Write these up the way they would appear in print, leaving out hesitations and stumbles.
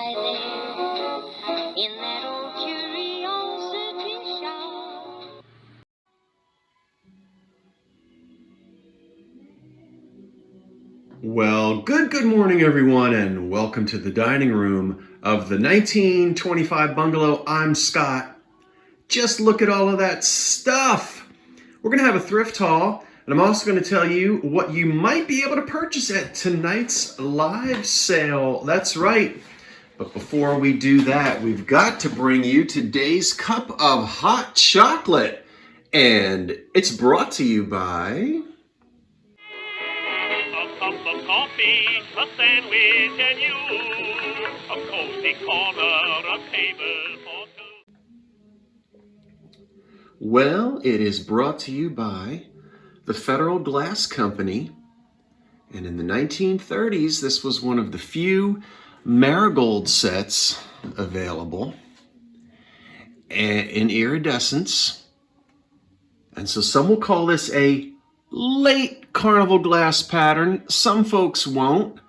lie there in that old curiosity shop. Well, good morning, everyone, and welcome to the dining room of the 1925 bungalow. I'm Scott. Just look at all of that stuff. We're going to have a thrift haul, and I'm also going to tell you what you might be able to purchase at tonight's live sale. That's right. But before we do that, we've got to bring you today's cup of hot chocolate, and it's brought to you by... A cup of coffee, a sandwich, and you. A cozy corner, a table for two. Well, it is brought to you by the Federal Glass Company. And in the 1930s, this was one of the few marigold sets available in iridescence. And so some will call this a late carnival glass pattern. Some folks won't.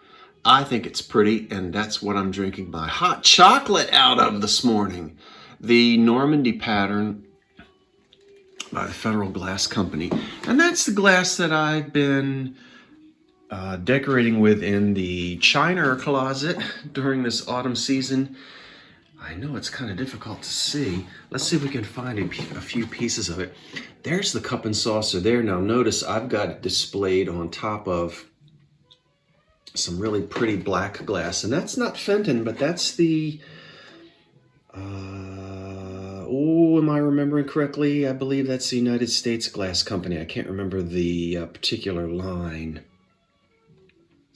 I think it's pretty, and that's what I'm drinking my hot chocolate out of this morning. The Normandy pattern by the Federal Glass Company. And that's the glass that I've been decorating with in the china closet during this autumn season. I know it's kind of difficult to see. Let's see if we can find a few pieces of it. There's the cup and saucer there. Now notice I've got it displayed on top of some really pretty black glass, and that's not Fenton, but that's the am I remembering correctly? I believe that's the United States Glass Company. I can't remember the particular line.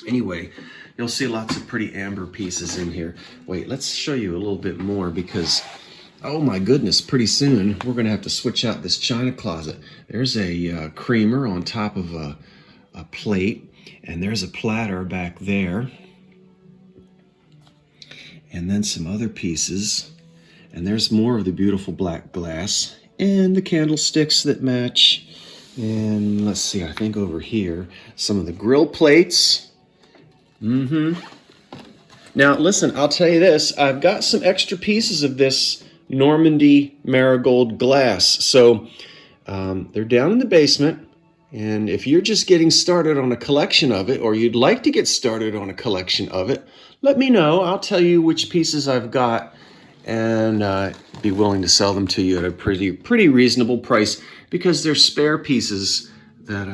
Anyway, you'll see lots of pretty amber pieces in here. Wait, let's show you a little bit more because, oh my goodness, pretty soon we're going to have to switch out this china closet. There's a creamer on top of a plate, and there's a platter back there. And then some other pieces. And there's more of the beautiful black glass and the candlesticks that match. And let's see, I think over here, some of the grill plates. Now, listen, I'll tell you this. I've got some extra pieces of this Normandy marigold glass. So they're down in the basement. And if you're just getting started on a collection of it, or you'd like to get started on a collection of it, let me know. I'll tell you which pieces I've got and be willing to sell them to you at a pretty reasonable price because they're spare pieces that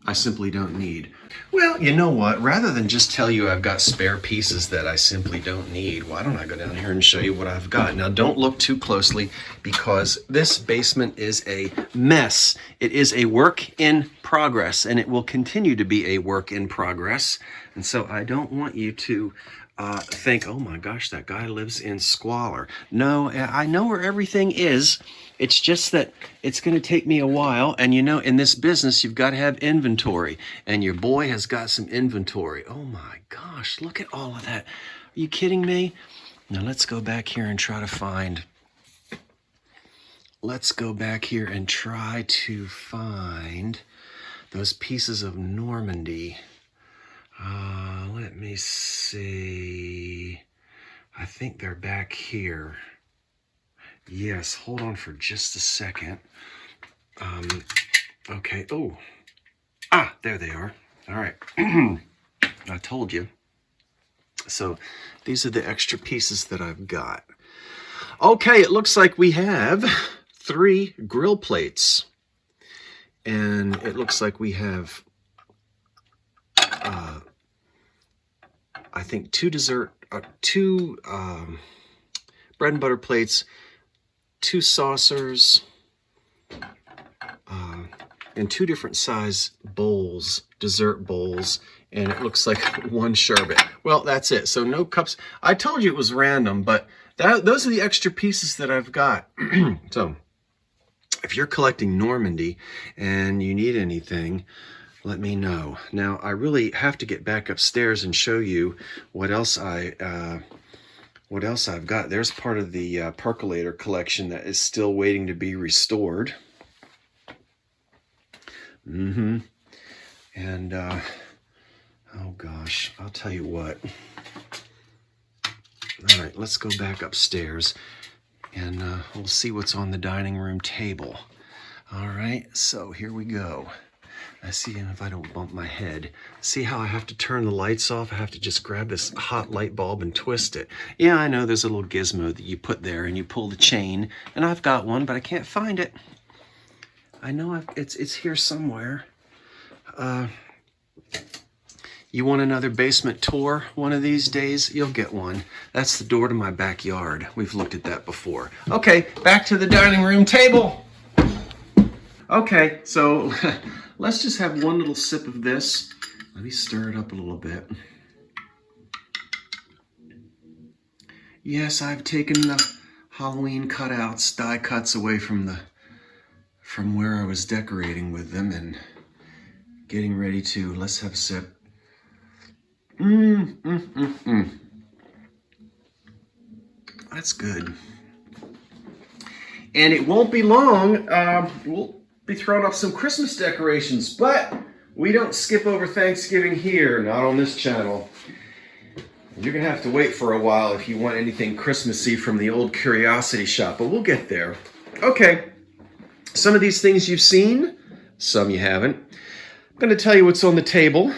I simply don't need. Well, you know what? Rather than just tell you I've got spare pieces that I simply don't need, why don't I go down here and show you what I've got? Now, don't look too closely because this basement is a mess. It is a work in progress, and it will continue to be a work in progress. And so I don't want you to think, oh my gosh, that guy lives in squalor. No, I know where everything is. It's just that it's going to take me a while. And you know, in this business, you've got to have inventory. And your boy has got some inventory. Oh my gosh, look at all of that. Are you kidding me? Now let's go back here and try to find. Let's go back here and try to find those pieces of Normandy. Let me see. I think they're back here. Yes, hold on for just a second. Okay. Oh. There they are. All right. I told you. So these are the extra pieces that I've got. Okay, it looks like we have 3 grill plates. And it looks like we have I think 2 bread and butter plates, 2 saucers, and 2 different size bowls, dessert bowls, and it looks like 1 sherbet. Well, that's it. So no cups. I told you it was random, but those are the extra pieces that I've got. So if you're collecting Normandy and you need anything, let me know. Now, I really have to get back upstairs and show you what else I've got. There's part of the percolator collection that is still waiting to be restored. And oh gosh, I'll tell you what. All right, let's go back upstairs and we'll see what's on the dining room table. All right, so here we go. I see if I don't bump my head. See how I have to turn the lights off? I have to just grab this hot light bulb and twist it. Yeah, I know there's a little gizmo that you put there and you pull the chain, and I've got one, but I can't find it. I know it's here somewhere. You want another basement tour one of these days? You'll get one. That's the door to my backyard. We've looked at that before. Okay, back to the dining room table. Okay, so let's just have one little sip of this. Let me stir it up a little bit. Yes, I've taken the Halloween cutouts, die cuts away from where I was decorating with them and getting ready to. Let's have a sip. That's good. And it won't be long. We'll be throwing up some Christmas decorations, but we don't skip over Thanksgiving here, not on this channel. You're gonna have to wait for a while if you want anything Christmassy from the old curiosity shop, but we'll get there. Okay, some of these things you've seen, some you haven't. I'm gonna tell you what's on the table.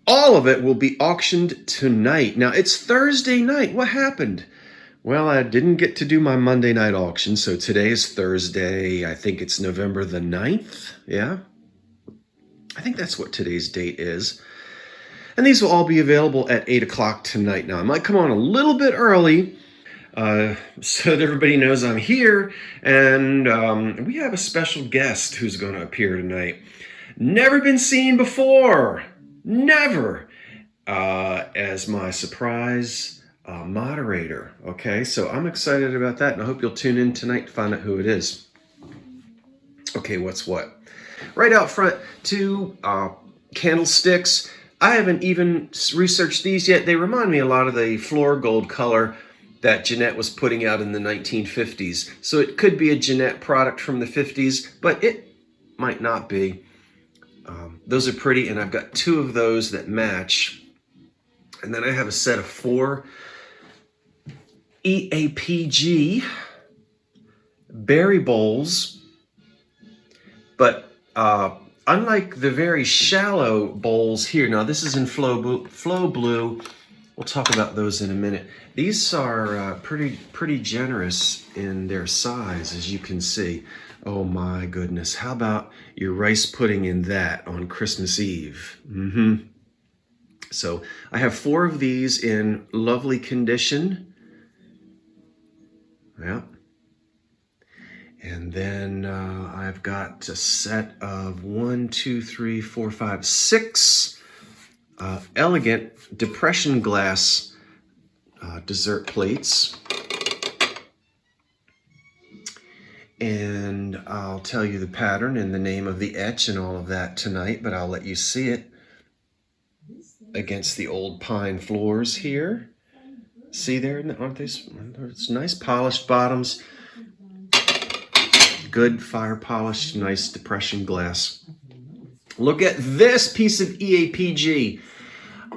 All of it will be auctioned tonight. Now, it's Thursday night. What happened? Well, I didn't get to do my Monday night auction, so today is Thursday. I think it's November the 9th. Yeah? I think that's what today's date is. And these will all be available at 8 o'clock tonight. Now, I might come on a little bit early so that everybody knows I'm here. And we have a special guest who's going to appear tonight. Never been seen before. Never. As my surprise moderator. Okay, so I'm excited about that, and I hope you'll tune in tonight to find out who it is. Okay, what's what? Right out front, two candlesticks. I haven't even researched these yet. They remind me a lot of the floor gold color that Jeanette was putting out in the 1950s. So it could be a Jeanette product from the 50s, but it might not be. Those are pretty, and I've got two of those that match. And then I have a set of 4 EAPG berry bowls, but unlike the very shallow bowls here, now this is in Flow Blue. We'll talk about those in a minute. These are pretty generous in their size, as you can see. Oh my goodness, how about your rice pudding in that on Christmas Eve? So I have 4 of these in lovely condition. Yeah. And then I've got a set of 6 elegant depression glass dessert plates. And I'll tell you the pattern and the name of the etch and all of that tonight, but I'll let you see it against the old pine floors here. See there, aren't they? It's nice polished bottoms, good fire polished, nice depression glass. Look at this piece of EAPG.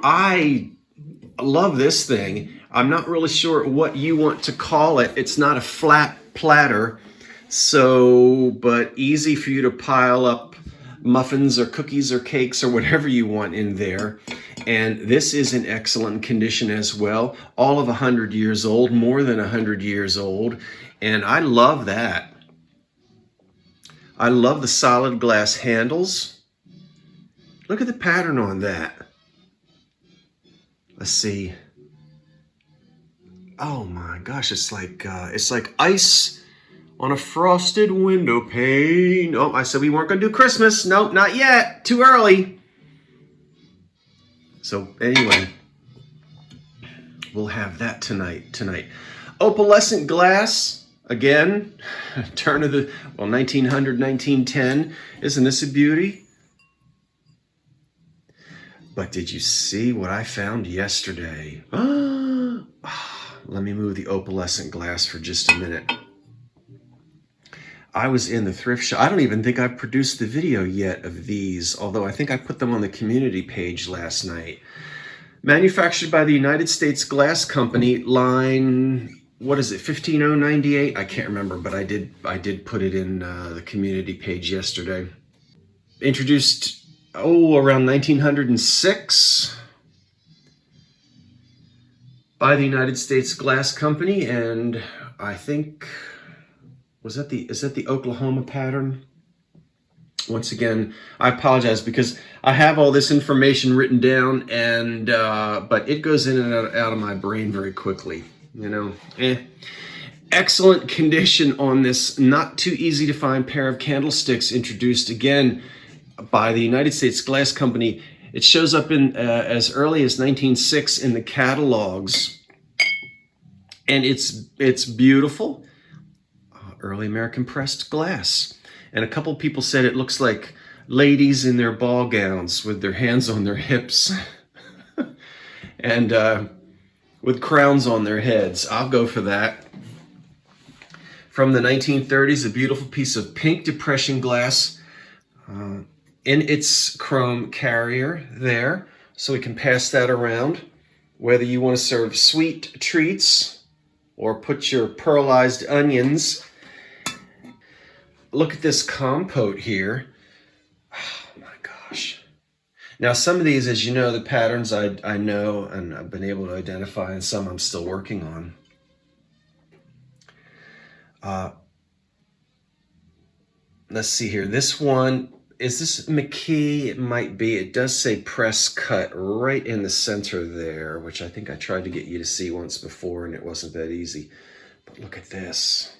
I love this thing. I'm not really sure what you want to call it. It's not a flat platter, but easy for you to pile up muffins or cookies or cakes or whatever you want in there. And this is in excellent condition as well. All of 100 years old, more than 100 years old. And I love that. I love the solid glass handles. Look at the pattern on that. Let's see. Oh my gosh, it's like ice on a frosted window pane. Oh, I said we weren't gonna do Christmas. Nope, not yet. Too early. So anyway, we'll have that tonight. Opalescent glass, again, turn of the, 1900, 1910. Isn't this a beauty? But did you see what I found yesterday? Let me move the opalescent glass for just a minute. I was in the thrift shop. I don't even think I've produced the video yet of these, although I think I put them on the community page last night. Manufactured by the United States Glass Company, line, what is it, 15098? I can't remember, but I did put it in the community page yesterday. Introduced, around 1906 by the United States Glass Company, and I think, is that the Oklahoma pattern? Once again, I apologize because I have all this information written down, and but it goes in and out of my brain very quickly. Excellent condition on this not too easy to find pair of candlesticks, introduced again by the United States Glass Company. It shows up in as early as 1906 in the catalogs, and it's beautiful. Early American pressed glass. And a couple people said it looks like ladies in their ball gowns with their hands on their hips and with crowns on their heads. I'll go for that. From the 1930s, a beautiful piece of pink depression glass in its chrome carrier there. So we can pass that around. Whether you want to serve sweet treats or put your pearlized onions. Look at this compote here. Oh my gosh. Now some of these, as you know, the patterns I know and I've been able to identify, and some I'm still working on. Let's see here. This one, is this McKee? It might be. It does say press cut right in the center there, which I think I tried to get you to see once before and it wasn't that easy. But look at this.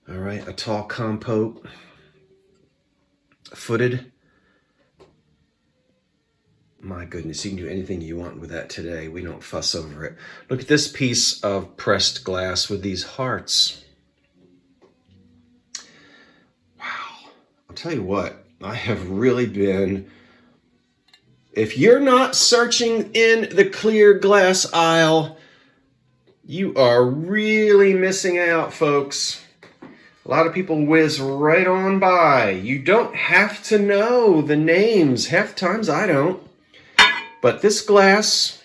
All right, a tall compote, footed. My goodness, you can do anything you want with that today. We don't fuss over it. Look at this piece of pressed glass with these hearts. Wow, I'll tell you what, I have really been, if you're not searching in the clear glass aisle, you are really missing out, folks. A lot of people whiz right on by. You don't have to know the names. Half times I don't. But this glass,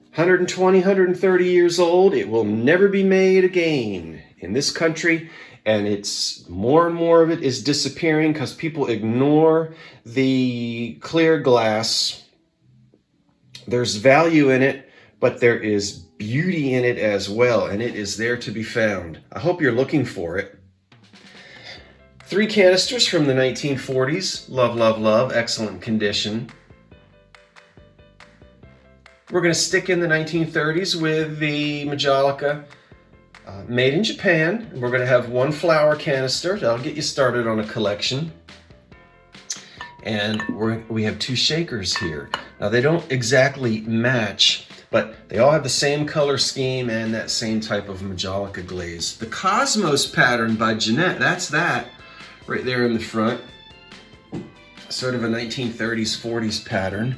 120, 130 years old, it will never be made again in this country. And it's more and more of it is disappearing because people ignore the clear glass. There's value in it, but there is beauty in it as well, and it is there to be found. I hope you're looking for it. 3 canisters from the 1940s. Love, love, love. Excellent condition. We're going to stick in the 1930s with the Majolica, made in Japan. We're going to have 1 flower canister. That'll get you started on a collection. And we have 2 shakers here. Now, they don't exactly match, but they all have the same color scheme and that same type of Majolica glaze. The Cosmos pattern by Jeanette, that's that right there in the front. Sort of a 1930s, 40s pattern.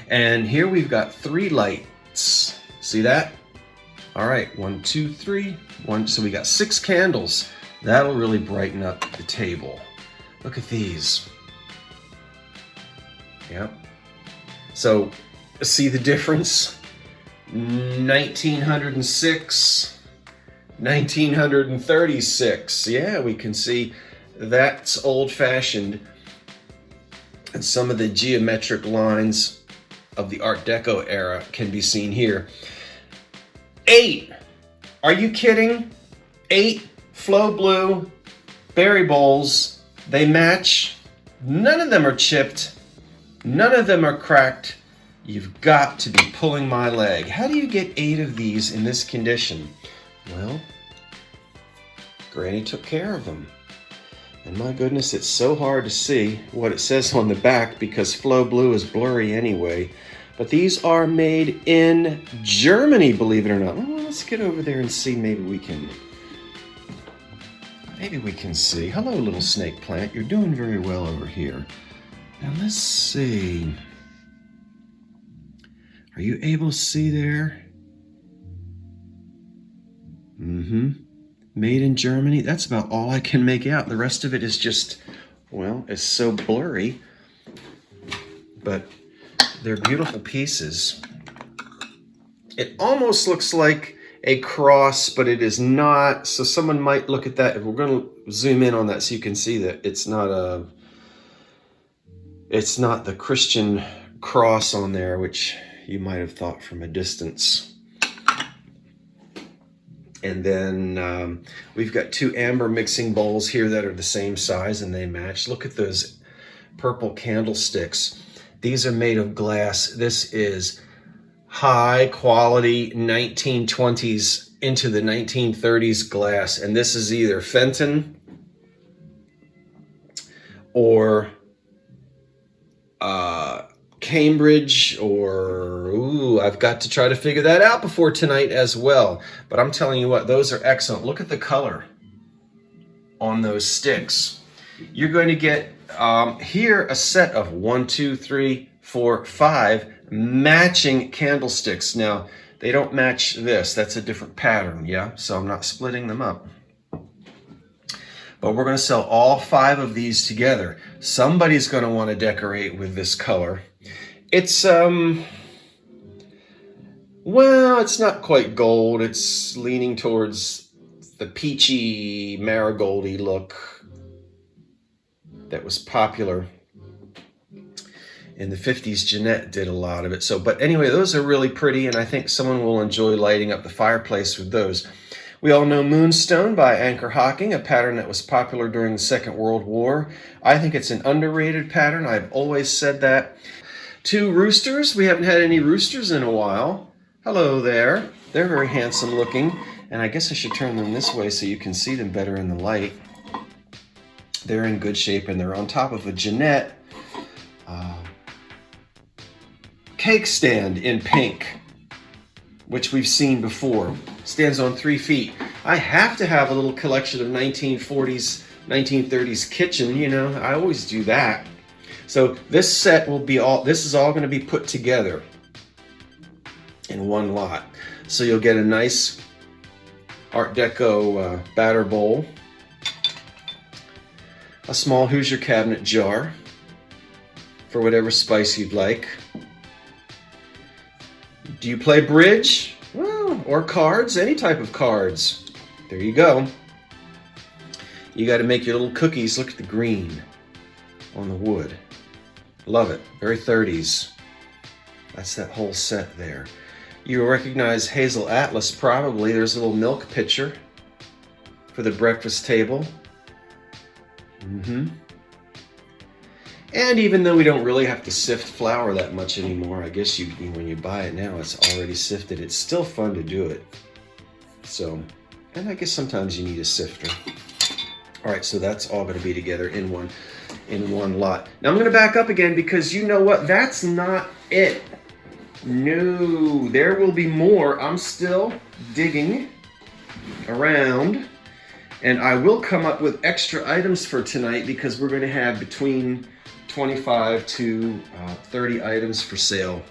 And here we've got 3 lights. See that? All right, 1, 2, 3. So we got 6 candles. That'll really brighten up the table. Look at these. Yep. So see the difference? 1906, 1936. Yeah, we can see that's old-fashioned. And some of the geometric lines of the Art Deco era can be seen here. 8. Are you kidding? 8 Flow Blue berry bowls. They match. None of them are chipped. None of them are cracked. You've got to be pulling my leg. How do you get 8 of these in this condition? Well, Granny took care of them. And my goodness, it's so hard to see what it says on the back because Flow Blue is blurry anyway. But these are made in Germany, believe it or not. Well, let's get over there and see. Maybe we can see. Hello, little snake plant. You're doing very well over here. Now let's see. Are you able to see there? Made in Germany. That's about all I can make out. The rest of it is just, well, it's so blurry. but they're beautiful pieces. It almost looks like a cross, but it is not. So someone might look at that. If we're going to zoom in on that so you can see that it's not the Christian cross on there, which you might have thought from a distance. And then we've got 2 amber mixing bowls here that are the same size and they match. Look at those purple candlesticks. These are made of glass. This is high quality 1920s into the 1930s glass. And this is either Fenton or Cambridge, or I've got to try to figure that out before tonight as well. But I'm telling you what, those are excellent. Look at the color on those sticks. You're going to get here a set of 1, 2, 3, 4, 5 matching candlesticks. Now, they don't match this. That's a different pattern, yeah? So I'm not splitting them up. But we're going to sell all 5 of these together. Somebody's going to want to decorate with this color. It's, well, it's not quite gold. It's leaning towards the peachy, marigoldy look that was popular in the 50s. Jeanette did a lot of it. So, but anyway, those are really pretty, and I think someone will enjoy lighting up the fireplace with those. We all know Moonstone by Anchor Hocking, a pattern that was popular during the Second World War. I think it's an underrated pattern. I've always said that. 2 roosters. We haven't had any roosters in a while. Hello there. They're very handsome looking, and I guess I should turn them this way so you can see them better in the light. They're in good shape, and they're on top of a Jeanette cake stand in pink, which we've seen before. Stands on 3 feet. I have to have a little collection of 1940s, 1930s kitchen, you know, I always do that. So this set will be this is all going to be put together in one lot. So you'll get a nice Art Deco batter bowl, a small Hoosier cabinet jar for whatever spice you'd like. Do you play bridge? Well, or cards, any type of cards. There you go. You got to make your little cookies. Look at the green on the wood. Love it. Very 30s. That's that whole set there. You recognize Hazel Atlas probably. There's a little milk pitcher for the breakfast table. And even though we don't really have to sift flour that much anymore, I guess when you buy it now, it's already sifted. It's still fun to do it. So, and I guess sometimes you need a sifter. All right, so that's all going to be together in one lot. Now I'm going to back up again because you know what? That's not it. No, there will be more. I'm still digging around, and I will come up with extra items for tonight because we're going to have between 25 to 30 items for sale.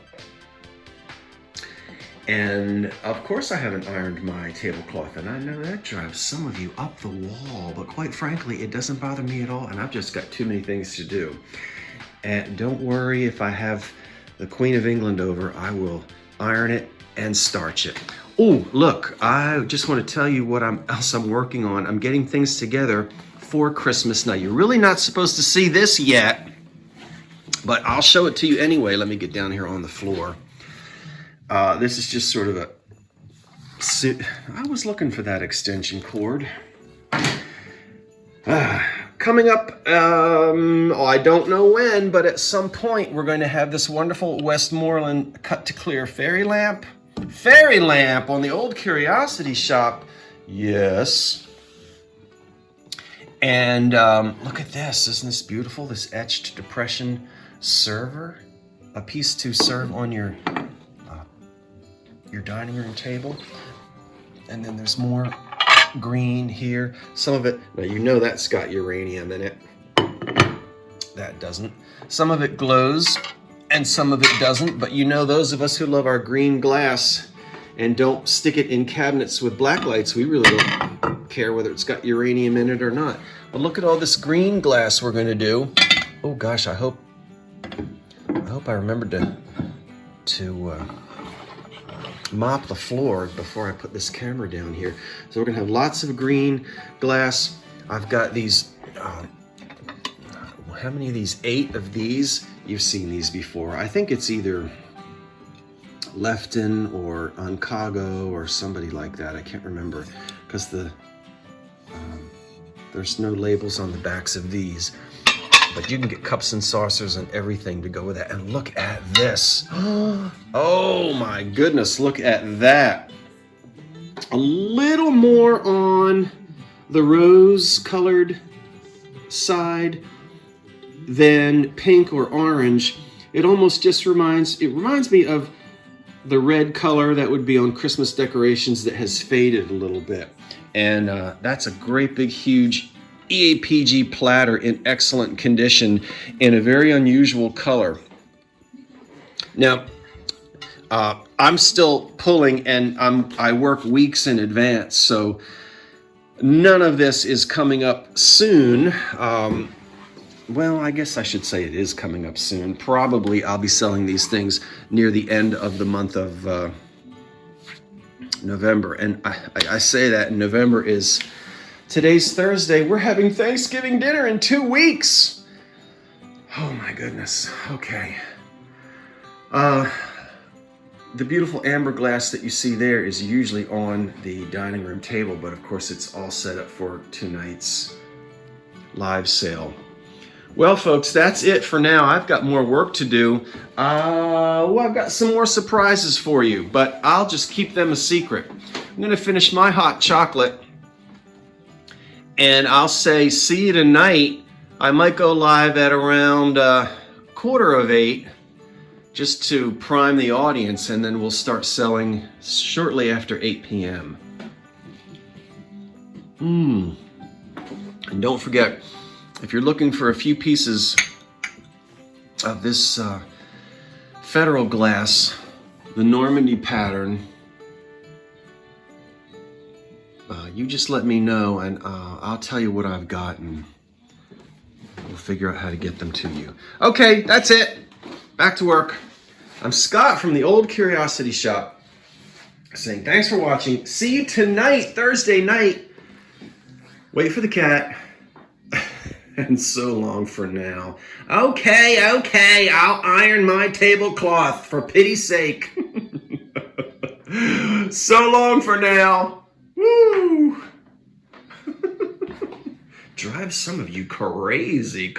And of course I haven't ironed my tablecloth, and I know that drives some of you up the wall, but quite frankly, it doesn't bother me at all, and I've just got too many things to do. And don't worry, if I have the Queen of England over, I will iron it and starch it. Oh, look, I just want to tell you what else I'm working on. I'm getting things together for Christmas. Now, you're really not supposed to see this yet, but I'll show it to you anyway. Let me get down here on the floor. This is just sort of I was looking for that extension cord. Coming up, I don't know when, but at some point we're going to have this wonderful Westmoreland cut to clear fairy lamp. Fairy lamp on the old Curiosity Shop. Yes. And look at this. Isn't this beautiful? This etched depression server. A piece to serve on your dining room table. And then there's more green here. Some of it, well, you know that's got uranium in it. That doesn't. Some of it glows and some of it doesn't, but you know, those of us who love our green glass and don't stick it in cabinets with black lights, we really don't care whether it's got uranium in it or not. But look at all this green glass we're going to do. Oh gosh, I hope hope I remembered to mop the floor before I put this camera down here. So we're gonna have lots of green glass. I've got these, how many of these? 8 of these. You've seen these before. I think it's either Lefton or Oncago or somebody like that. I can't remember because there's no labels on the backs of these. But you can get cups and saucers and everything to go with that. And look at this. Oh my goodness, look at that. A little more on the rose-colored side than pink or orange. It almost just reminds me of the red color that would be on Christmas decorations that has faded a little bit. And that's a great big huge EAPG platter in excellent condition in a very unusual color. Now, I'm still pulling and I work weeks in advance, so none of this is coming up soon. Well, I guess I should say it is coming up soon. Probably I'll be selling these things near the end of the month of November. And I say that, and November is, today's Thursday. We're having Thanksgiving dinner in 2 weeks. Oh my goodness. Okay. The beautiful amber glass that you see there is usually on the dining room table, but of course it's all set up for tonight's live sale. Well, folks, that's it for now. I've got more work to do. Well, I've got some more surprises for you, but I'll just keep them a secret. I'm going to finish my hot chocolate, and I'll say see you tonight. I might go live at around 7:45 just to prime the audience, and then we'll start selling shortly after 8 p.m. And don't forget, if you're looking for a few pieces of this Federal glass, the Normandy pattern, you just let me know and I'll tell you what I've got and we'll figure out how to get them to you. Okay, that's it. Back to work. I'm Scott from the Old Curiosity Shop saying thanks for watching. See you tonight, Thursday night. Wait for the cat. And so long for now. Okay, I'll iron my tablecloth for pity's sake. So long for now. Woo! Drive some of you crazy.